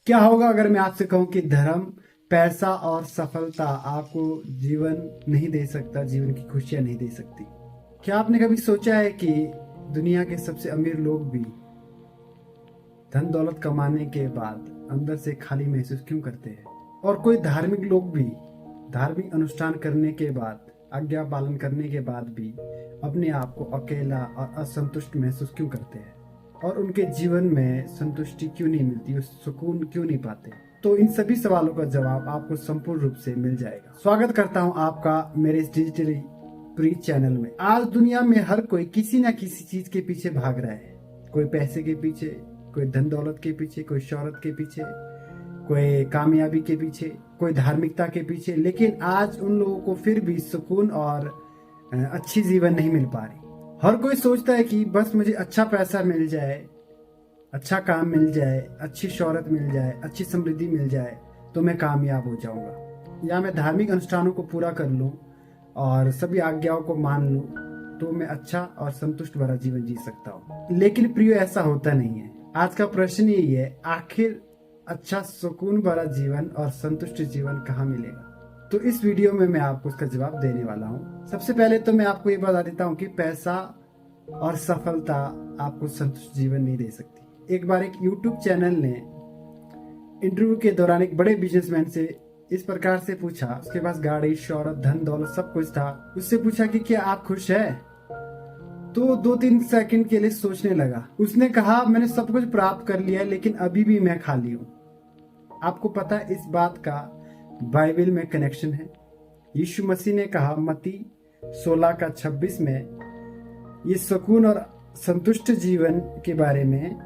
क्या होगा अगर मैं आपसे कहूं कि धर्म, पैसा और सफलता आपको जीवन नहीं दे सकता, जीवन की खुशियां नहीं दे सकती। क्या आपने कभी सोचा है कि दुनिया के सबसे अमीर लोग भी धन दौलत कमाने के बाद अंदर से खाली महसूस क्यों करते हैं? और कोई धार्मिक लोग भी धार्मिक अनुष्ठान करने के बाद, आज्ञा पालन करने के बाद भी अपने आप को अकेला और असंतुष्ट महसूस क्यों करते हैं? और उनके जीवन में संतुष्टि क्यों नहीं मिलती, वो सुकून क्यों नहीं पाते? तो इन सभी सवालों का जवाब आपको संपूर्ण रूप से मिल जाएगा। स्वागत करता हूं आपका मेरे इस डिजिटली प्रीच चैनल में। आज दुनिया में हर कोई किसी न किसी चीज के पीछे भाग रहा है। कोई पैसे के पीछे, कोई धन दौलत के पीछे, कोई शोहरत के पीछे, कोई कामयाबी के पीछे, कोई धार्मिकता के पीछे। लेकिन आज उन लोगों को फिर भी सुकून और अच्छी जीवन नहीं मिल पा रही। हर कोई सोचता है कि बस मुझे अच्छा पैसा मिल जाए, अच्छा काम मिल जाए, अच्छी शोहरत मिल जाए, अच्छी समृद्धि मिल जाए तो मैं कामयाब हो जाऊंगा, या मैं धार्मिक अनुष्ठानों को पूरा कर लूं और सभी आज्ञाओं को मान लूं तो मैं अच्छा और संतुष्ट भरा जीवन जी सकता हूं। लेकिन प्रियो, ऐसा होता नहीं है। आज का प्रश्न यही है, आखिर अच्छा सुकून भरा जीवन और संतुष्ट जीवन कहाँ मिलेगा? तो इस वीडियो में मैं आपको उसका जवाब देने वाला हूँ। सबसे पहले तो मैं आपको ये बता देता हूँ कि पैसा और सफलता आपको संतुष्ट जीवन नहीं दे सकती। एक बार एक YouTube चैनल ने इंटरव्यू के दौरान एक बड़े बिजनेसमैन से इस प्रकार से पूछा, उसके पास गाड़ी, शोहरत, धन दौलत सब कुछ था। उससे पूछा कि क्या आप खुश है? तो 2-3 सेकंड के लिए सोचने लगा। उसने कहा, मैंने सब कुछ प्राप्त कर लिया लेकिन अभी भी मैं खाली हूँ। आपको पता है इस बात का बाइबल में कनेक्शन है। यीशु मसीह ने कहा मत्ती 16:26 में ये सुकून और संतुष्ट जीवन के बारे में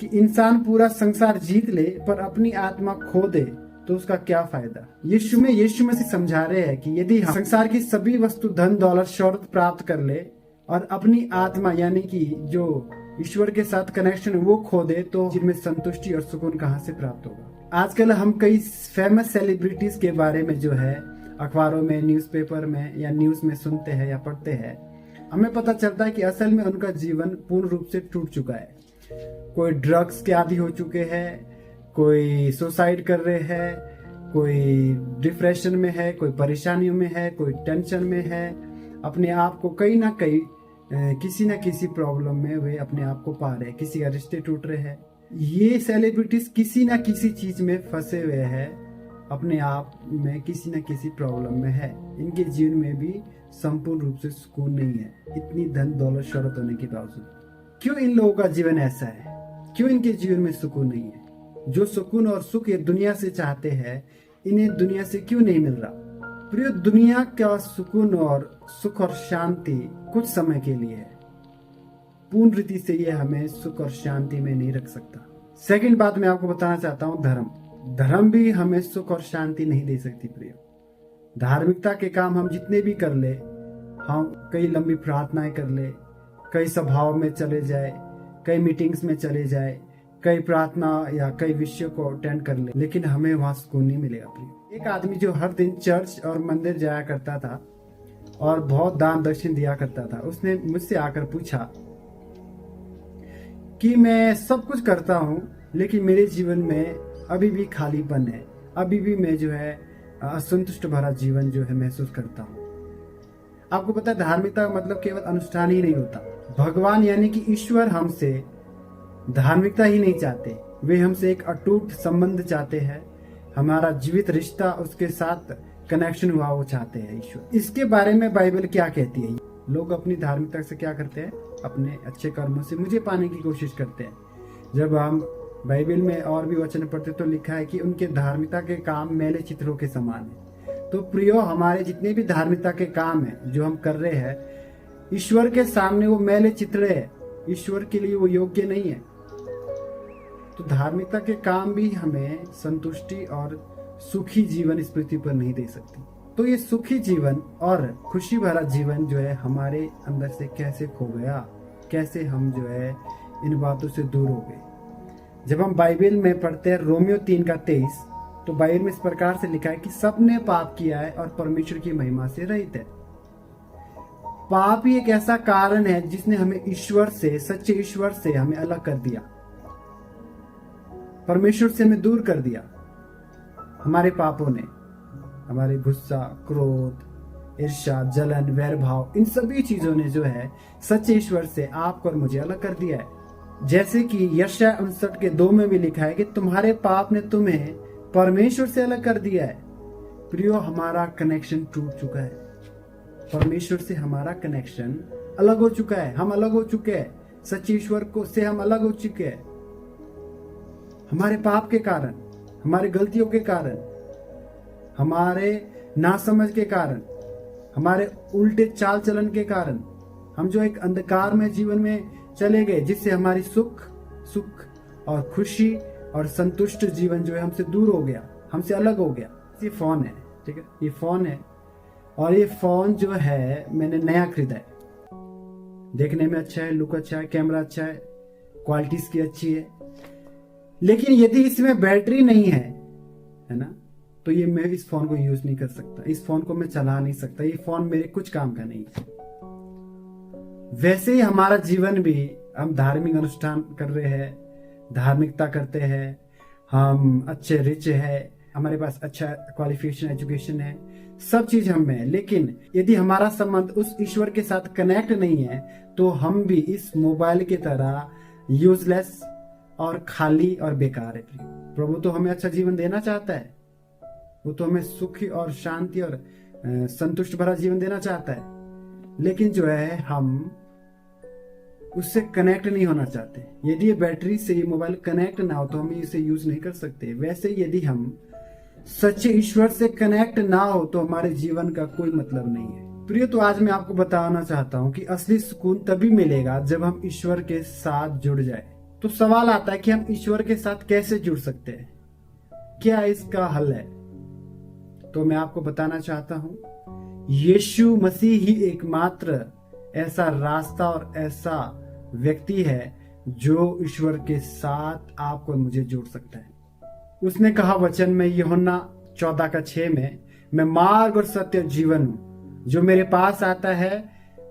कि इंसान पूरा संसार जीत ले पर अपनी आत्मा खो दे तो उसका क्या फायदा। यीशु मसीह समझा रहे हैं कि यदि हम संसार की सभी वस्तु, धन दौलत, शोहरत प्राप्त कर ले और अपनी आत्मा यानी कि जो ईश्वर के साथ कनेक्शन वो खो दे तो जिनमें संतुष्टि और सुकून कहाँ से प्राप्त होगा। आजकल हम कई फेमस सेलिब्रिटीज के बारे में जो है अखबारों में, न्यूज़पेपर में या न्यूज में सुनते हैं या पढ़ते हैं। हमें पता चलता है कि असल में उनका जीवन पूर्ण रूप से टूट चुका है। कोई ड्रग्स के आदी हो चुके हैं, कोई सुसाइड कर रहे हैं, कोई डिप्रेशन में है, कोई परेशानियों में है, कोई टेंशन में है, अपने आप को कहीं ना कहीं किसी न किसी प्रॉब्लम में वे अपने आप को पा रहे हैं। किसी का रिश्ते टूट रहे हैं। ये सेलिब्रिटीज किसी न किसी चीज में फंसे हुए हैं, अपने आप में किसी न किसी प्रॉब्लम में है। इनके जीवन में भी संपूर्ण रूप से सुकून नहीं है, इतनी धन दौलत शोहरत होने के बावजूद। क्यों इन लोगों का जीवन ऐसा है? क्यों इनके जीवन में सुकून नहीं है? जो सुकून और सुख ये दुनिया से चाहते हैं, इन्हें दुनिया से क्यों नहीं मिल रहा? प्रिय, दुनिया का सुकून और सुख और शांति कुछ समय के लिए है। पूर्ण रीति से ये हमें सुख और शांति में नहीं रख सकता। सेकंड बात मैं आपको बताना चाहता हूँ, धर्म भी हमें सुख और शांति नहीं दे सकती। प्रिय, धार्मिकता के काम हम जितने भी कर ले, हम कई लंबी प्रार्थनाएं कर ले, कई सभाओं में चले जाए, कई मीटिंग्स में चले जाए, कई प्रार्थना या कई विषयों को अटेंड कर ले, लेकिन हमें वहां सुकून नहीं मिलेगा। प्रिय, एक आदमी जो हर दिन चर्च और मंदिर जाया करता था और बहुत दान दक्षिण दिया करता था, उसने मुझसे आकर पूछा कि मैं सब कुछ करता हूँ लेकिन मेरे जीवन में अभी भी खालीपन है, अभी भी मैं जो है असंतुष्ट भरा जीवन जो है महसूस करता हूँ। आपको पता है, धार्मिकता का मतलब केवल अनुष्ठान ही नहीं होता। भगवान यानी कि ईश्वर हमसे धार्मिकता ही नहीं चाहते, वे हमसे एक अटूट संबंध चाहते हैं। हमारा जीवित रिश्ता उसके साथ कनेक्शन हुआ वो चाहते हैं ईश्वर। इसके बारे में बाइबल क्या कहती है? लोग अपनी धार्मिकता से क्या करते हैं? अपने अच्छे कर्मों से मुझे पाने की कोशिश करते हैं। जब हम बाइबल में और भी वचन पढ़ते तो लिखा है कि उनके धार्मिकता के काम मैले चित्रों के समान है। तो प्रियो, हमारे जितने भी धार्मिकता के काम है जो हम कर रहे हैं, ईश्वर के सामने वो मैले चित्र है, ईश्वर के लिए वो योग्य नहीं है। तो धार्मिकता के काम भी हमें संतुष्टि और सुखी जीवन इस पृथ्वी पर नहीं दे सकती। तो ये सुखी जीवन और खुशी भरा जीवन जो है हमारे अंदर से कैसे खो गया? कैसे हम जो है इन बातों से दूर हो गए? जब हम बाइबल में पढ़ते हैं रोमियो 3:23, तो बाइबल में इस प्रकार से लिखा है कि सबने पाप किया है और परमेश्वर की महिमा से रहित है। पाप ही एक ऐसा कारण है जिसने हमें ईश्वर से, सच्चे ईश्वर से हमें अलग कर दिया। परमेश्वर से हमें दूर कर दिया। हमारे पापों ने हमारे गुस्सा, क्रोध, ईर्ष्या, जलन, वैर भाव, इन सभी चीजों ने जो है सच्चे ईश्वर से आपको और मुझे अलग कर दिया है। जैसे कि यशायाह 59:2 में भी लिखा है कि तुम्हारे पाप ने तुम्हें परमेश्वर से अलग कर दिया है। प्रियो, हमारा कनेक्शन टूट चुका है। परमेश्वर से हमारा कनेक्शन अलग हो चुका है। हम अलग हो चुके हैं सच्चे ईश्वर को से, हम अलग हो चुके हैं हमारे पाप के कारण, हमारी गलतियों के कारण, हमारे नासमझ के कारण, हमारे उल्टे चाल चलन के कारण। हम जो एक अंधकार में जीवन में चले गए, जिससे हमारी सुख और खुशी और संतुष्ट जीवन जो है हमसे दूर हो गया, हमसे अलग हो गया। ये फोन है, ठीक है, ये फोन है, और ये फोन जो है मैंने नया खरीदा है। देखने में अच्छा है, लुक अच्छा है, कैमरा अच्छा है, क्वालिटी इसकी अच्छी है, लेकिन यदि इसमें बैटरी नहीं है ना, तो ये मैं इस फोन को यूज नहीं कर सकता, इस फोन को मैं चला नहीं सकता, ये फोन मेरे कुछ काम का नहीं है। वैसे ही हमारा जीवन भी, हम धार्मिक अनुष्ठान कर रहे हैं, धार्मिकता करते हैं, हम अच्छे रिच है, हमारे पास अच्छा क्वालिफिकेशन, एजुकेशन है, सब चीज हम में है, लेकिन यदि हमारा संबंध उस ईश्वर के साथ कनेक्ट नहीं है, तो हम भी इस मोबाइल की तरह यूजलेस और खाली और बेकार है। प्रभु तो हमें अच्छा जीवन देना चाहता है, वो तो हमें सुखी और शांति और संतुष्ट भरा जीवन देना चाहता है, लेकिन जो है हम उससे कनेक्ट नहीं होना चाहते। यदि ये बैटरी से ये मोबाइल कनेक्ट ना हो तो हम इसे यूज नहीं कर सकते। वैसे यदि हम सच्चे ईश्वर से कनेक्ट ना हो तो हमारे जीवन का कोई मतलब नहीं है। प्रिय, तो आज मैं आपको बताना चाहता हूँ कि असली सुकून तभी मिलेगा जब हम ईश्वर के साथ जुड़ जाए। तो सवाल आता है कि हम ईश्वर के साथ कैसे जुड़ सकते हैं, क्या इसका हल है? तो मैं आपको बताना चाहता हूँ, यीशु मसीह ही एकमात्र ऐसा रास्ता और ऐसा व्यक्ति है जो ईश्वर के साथ आपको और मुझे जोड़ सकता है। उसने कहा वचन में, यूहन्ना 14:6 में, मैं मार्ग और सत्य जीवन हूं, जो मेरे पास आता है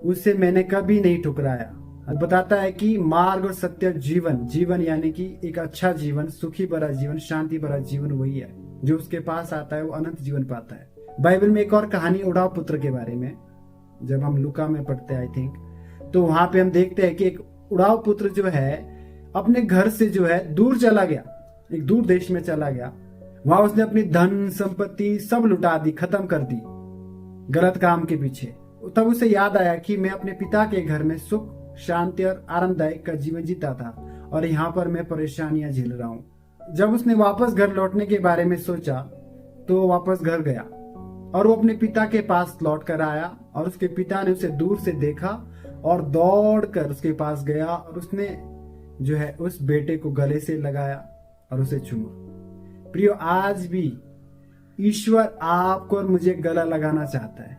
उसे मैंने कभी नहीं ठुकराया। बताता है कि मार्ग और सत्य जीवन यानी कि एक अच्छा जीवन, सुखी भरा जीवन, शांति भरा जीवन वही है। जो उसके पास आता है वो अनंत जीवन पाता है। बाइबल में एक और कहानी उड़ाव पुत्र के बारे में, जब हम लूका में पढ़ते हैं आई थिंक, तो वहां पे हम देखते हैं कि एक उड़ाव पुत्र जो है अपने घर से जो है दूर चला गया, एक दूर देश में चला गया। वहां उसने अपनी धन संपत्ति सब लुटा दी, खत्म कर दी गलत काम के पीछे। तब उसे याद आया कि मैं अपने पिता के घर में सुख, शांति और आरामदायक का जीवन जीता था और यहाँ पर मैं परेशानियां झेल रहा हूँ। जब उसने वापस घर लौटने के बारे में सोचा तो वो वापस घर गया और वो अपने पिता के पास लौट कर आया, और उसके पिता ने उसे दूर से देखा और दौड़कर उसके पास गया और उसने जो है उस बेटे को गले से लगाया और उसे चूमा। प्रियो, आज भी ईश्वर आपको और मुझे गला लगाना चाहता है।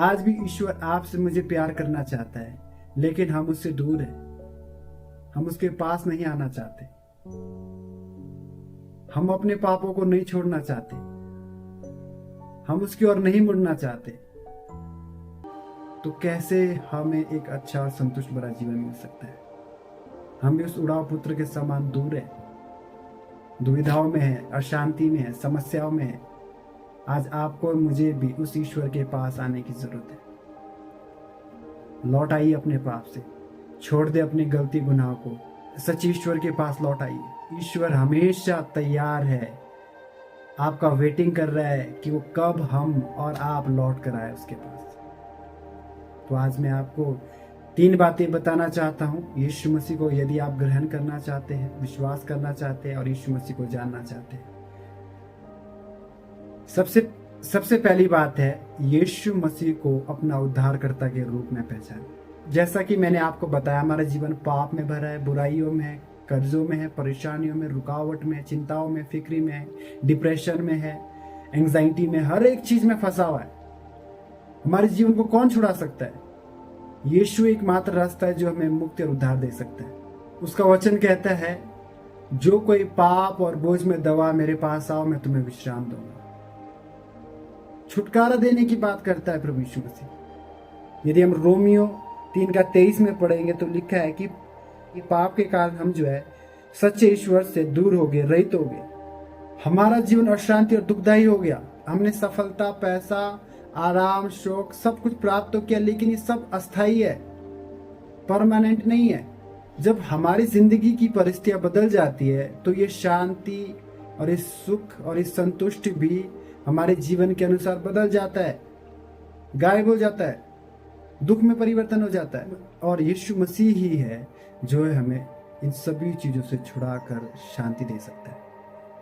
आज भी ईश्वर आपसे मुझे प्यार करना चाहता है, लेकिन हम उससे दूर हैं। हम उसके पास नहीं आना चाहते, हम अपने पापों को नहीं छोड़ना चाहते, हम उसकी ओर नहीं मुड़ना चाहते। तो कैसे हमें एक अच्छा और संतुष्ट भरा जीवन मिल सकता है? हम भी उस उड़ाव पुत्र के समान दूर है, दुविधाओं में है, अशांति में है, समस्याओं में है। आज आपको और मुझे भी उस ईश्वर के पास आने की जरूरत है। लौट आइए अपने पाप से, छोड़ दे अपनी गलती गुनाह को, सच्चे ईश्वर के पास लौट आइए। ईश्वर हमेशा तैयार है, आपका वेटिंग कर रहा है कि वो कब हम और आप लौट कर आए उसके पास। तो आज मैं आपको 3 बातें बताना चाहता हूँ यीशु मसीह को यदि आप ग्रहण करना चाहते हैं, विश्वास करना चाहते हैं और यीशु मसीह को जानना चाहते हैं। सबसे पहली बात है, यीशु मसीह को अपना उद्धारकर्ता के रूप में पहचान। जैसा कि मैंने आपको बताया, हमारा जीवन पाप में भरा है, बुराइयों में है, कर्जों में है, परेशानियों में, रुकावट में, चिंताओं में, फिक्री में है, डिप्रेशन में है, एंजाइटी में, हर एक चीज में फंसा हुआ है। हमारे जीवन को कौन छुड़ा सकता है? यीशु एकमात्र रास्ता है जो हमें मुक्ति और उद्धार दे सकता है। उसका वचन कहता है, जो कोई पाप और बोझ में दबा मेरे पास आओ, मैं तुम्हें विश्राम दूंगा। छुटकारा देने की बात करता है प्रभु यीशु मसीह। यदि हम रोमियो 3:23 में पढ़ेंगे तो लिखा है कि पाप के कारण हम जो है सच्चे ईश्वर से दूर हो गए, रहित हो गए। हमारा जीवन अशांति और दुखदायी हो गया। हमने सफलता, पैसा, आराम, शौक सब कुछ प्राप्त तो किया, लेकिन ये सब अस्थायी है, परमानेंट नहीं है। जब हमारी जिंदगी की परिस्थितियां बदल जाती है तो ये शांति और ये सुख और ये संतुष्टि भी हमारे जीवन के अनुसार बदल जाता है, गायब हो जाता है, दुख में परिवर्तन हो जाता है। और यीशु मसीह ही है जो हमें इन सभी चीजों से छुड़ा कर शांति दे सकता है।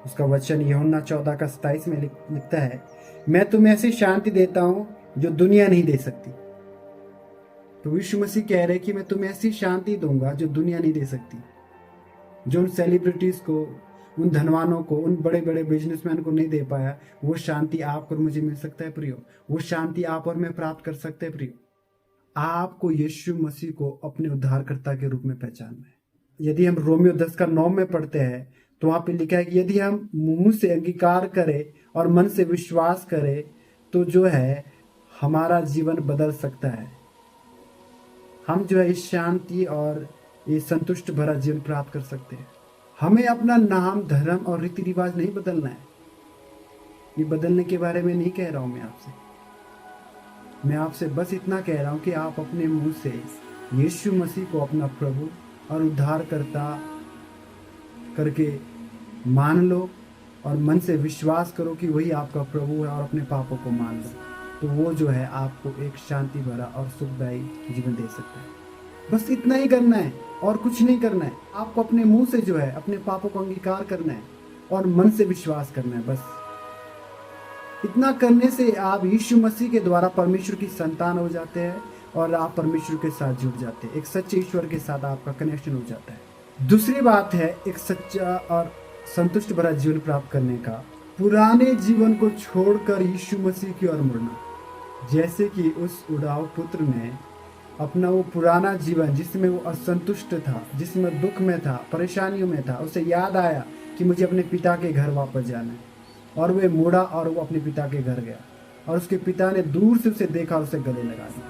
उसका वचन यूहन्ना 14:27 में लिखता है, मैं तुम्हें ऐसी शांति देता हूं जो दुनिया नहीं दे सकती। तो यीशु मसीह कह रहे कि मैं तुम्हें ऐसी शांति दूंगा जो दुनिया नहीं दे सकती, जो उन सेलिब्रिटीज को, उन धनवानों को, उन बड़े बड़े बिजनेसमैन को नहीं दे पाया, वो शांति आपको और मुझे मिल सकता है प्रियो। वो शांति आप और मैं प्राप्त कर सकते हैं प्रियो। आपको यीशु मसीह को अपने उद्धारकर्ता के रूप में पहचानना है। यदि हम रोमियो 10:9 में पढ़ते हैं तो वहां पे लिखा है कि यदि हम मुंह से अंगीकार करें और मन से विश्वास करें तो जो है हमारा जीवन बदल सकता है। हम जो है इस शांति और ये संतुष्ट भरा जीवन प्राप्त कर सकते हैं। हमें अपना नाम, धर्म और रीति रिवाज नहीं बदलना है। ये बदलने के बारे में नहीं कह रहा हूं मैं आपसे बस इतना कह रहा हूं कि आप अपने मुंह से यीशु मसीह को अपना प्रभु और उद्धारकर्ता करके मान लो और मन से विश्वास करो कि वही आपका प्रभु है, और अपने पापों को मान लो, तो वो जो है आपको एक शांति भरा और सुखदायी जीवन दे सकता है। बस इतना ही करना है और कुछ नहीं करना है। आपको अपने मुंह से जो है अपने पापों को अंगीकार करना है और मन से विश्वास करना है। बस इतना करने से आप यीशु मसीह के द्वारा परमेश्वर की संतान हो जाते हैं और आप परमेश्वर के साथ जुड़ जाते हैं। एक सच्चे ईश्वर के साथ आपका कनेक्शन हो जाता है। दूसरी बात है एक सच्चा और संतुष्ट भरा जीवन प्राप्त करने का, पुराने जीवन को छोड़कर यीशु मसीह की ओर मुड़ना। जैसे कि उस उड़ाऊ पुत्र ने अपना वो पुराना जीवन जिसमें वो असंतुष्ट था, जिसमें दुख में था, परेशानियों में था, उसे याद आया कि मुझे अपने पिता के घर वापस जाना है, और वे मुड़ा और वो अपने पिता के घर गया, और उसके पिता ने दूर से उसे देखा और उसे गले लगा दिया।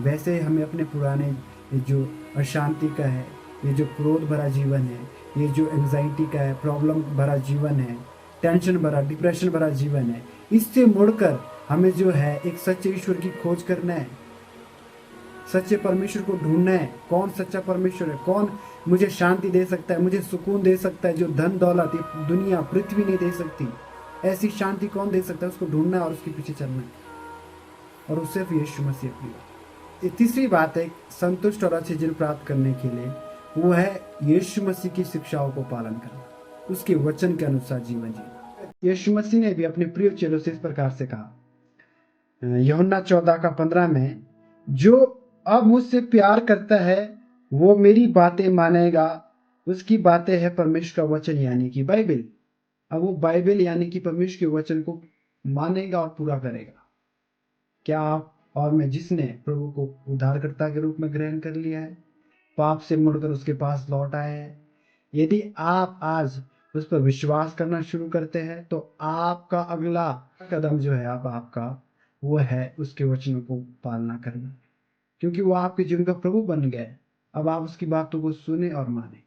वैसे हमें अपने पुराने ये जो अशांति का है, ये जो क्रोध भरा जीवन है, ये जो एंजाइटी का है, प्रॉब्लम भरा जीवन है, टेंशन भरा, डिप्रेशन भरा जीवन है, इससे मुड़कर हमें जो है एक सच्चे ईश्वर की खोज करना है, सच्चे परमेश्वर को ढूंढना है। कौन सच्चा परमेश्वर है, कौन मुझे शांति दे सकता है, मुझे सुकून दे सकता है, जो धन दौलत दुनिया पृथ्वी नहीं दे सकती, ऐसी शांति कौन दे सकता है, उसको ढूंढना है और उसके पीछे चलना है, और वो सिर्फ यीशु मसीह है। तीसरी बात है संतुष्ट और अच्छे जीवन प्राप्त करने के लिए, वो है यीशु मसीह की शिक्षाओं को पालन करना, उसके वचन के अनुसार जीवन जीना। यीशु मसीह ने भी अपने प्रिय चेलों से इस प्रकार से कहा, यूहन्ना 14:15 में, जो अब मुझसे प्यार करता है वो मेरी बातें मानेगा, उसकी बातें है परमेश्वर का वचन यानी कि बाइबल। अब वो बाइबल यानी कि परमेश्वर के वचन को मानेगा और पूरा करेगा। क्या आप और मैं, जिसने प्रभु को उद्धारकर्ता के रूप में ग्रहण कर लिया है, पाप से मुड़कर उसके पास लौट आए हैं, यदि आप आज उस पर विश्वास करना शुरू करते हैं तो आपका अगला कदम जो है अब आपका वो है उसके वचनों को पालना करना, क्योंकि वो आपके जीवन का प्रभु बन गया है। अब आप उसकी बातों को सुने और माने।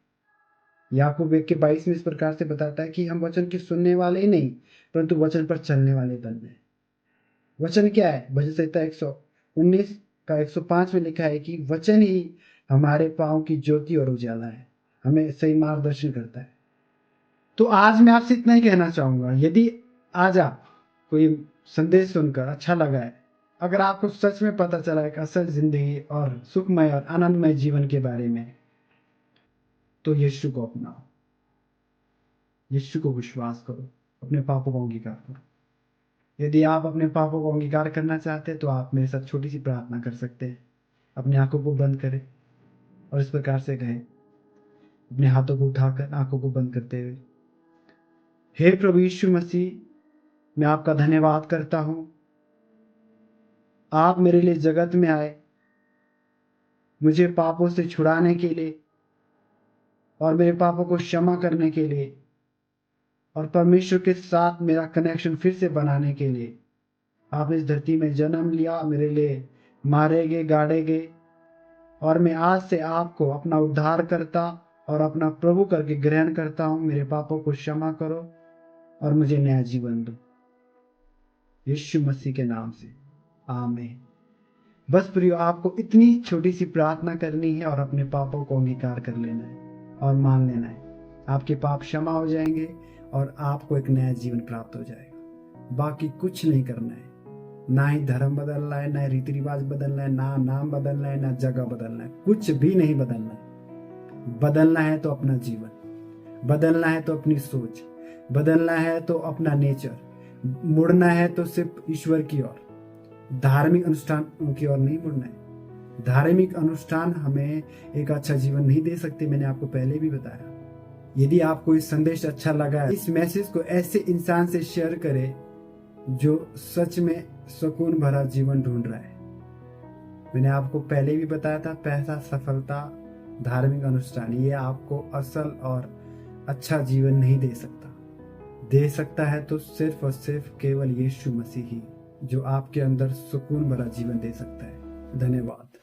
याकूब 1:22 में इस प्रकार से बताता है कि हम वचन के सुनने वाले ही नहीं परंतु वचन पर चलने वाले बन गए। वचन क्या है? भजन संहिता 119:105 में लिखा है कि वचन ही हमारे पांव की ज्योति और उजाला है, हमें सही मार्गदर्शन करता है। तो आज मैं आपसे इतना ही कहना चाहूंगा, यदि आज आप कोई संदेश सुनकर अच्छा लगा है, अगर आपको सच में पता चला है असल जिंदगी और सुखमय और आनंदमय जीवन के बारे में, तो यीशु को अपनाओ, यीशु को विश्वास करो, अपने पापों को अंगीकार करो। यदि आप अपने पापों को अंगीकार करना चाहते हैं तो आप मेरे साथ छोटी सी प्रार्थना कर सकते हैं। अपनी आंखों को बंद करें और इस प्रकार से कहें, अपने हाथों को उठाकर आंखों को बंद करते हुए, हे प्रभु यीशु मसीह, मैं आपका धन्यवाद करता हूं, आप मेरे लिए जगत में आए, मुझे पापों से छुड़ाने के लिए और मेरे पापों को क्षमा करने के लिए और परमेश्वर के साथ मेरा कनेक्शन फिर से बनाने के लिए आप इस धरती में जन्म लिया, मेरे लिए मारे गए, गाड़े गए, और मैं आज से आपको अपना उद्धार करता और अपना प्रभु करके ग्रहण करता हूँ। मेरे पापों को क्षमा करो और मुझे नया जीवन दो, यीशु मसीह के नाम से, आमीन। बस प्रियो, आपको इतनी छोटी सी प्रार्थना करनी है और अपने पापों को अंगीकार कर लेना है और मान लेना है। आपके पाप क्षमा हो जाएंगे और आपको एक नया जीवन प्राप्त हो जाएगा। बाकी कुछ नहीं करना है, ना ही धर्म बदलना है, ना रीति रिवाज बदलना है, ना नाम बदलना है, ना जगह बदलना है, कुछ भी नहीं बदलना है। बदलना है तो अपना जीवन, बदलना है तो अपनी सोच, बदलना है तो अपना नेचर, मुड़ना है तो सिर्फ ईश्वर की ओर, धार्मिक अनुष्ठान की ओर नहीं मुड़ना है। धार्मिक अनुष्ठान हमें एक अच्छा जीवन नहीं दे सकते, मैंने आपको पहले भी बताया। यदि आपको इस संदेश अच्छा लगा है, इस मैसेज को ऐसे इंसान से शेयर करें जो सच में सुकून भरा जीवन ढूंढ रहा है। मैंने आपको पहले भी बताया था, पैसा, सफलता, धार्मिक अनुष्ठान, ये आपको असल और अच्छा जीवन नहीं दे सकता। दे सकता है तो सिर्फ और सिर्फ केवल यीशु मसीह ही, जो आपके अंदर सुकून भरा जीवन दे सकता है। धन्यवाद।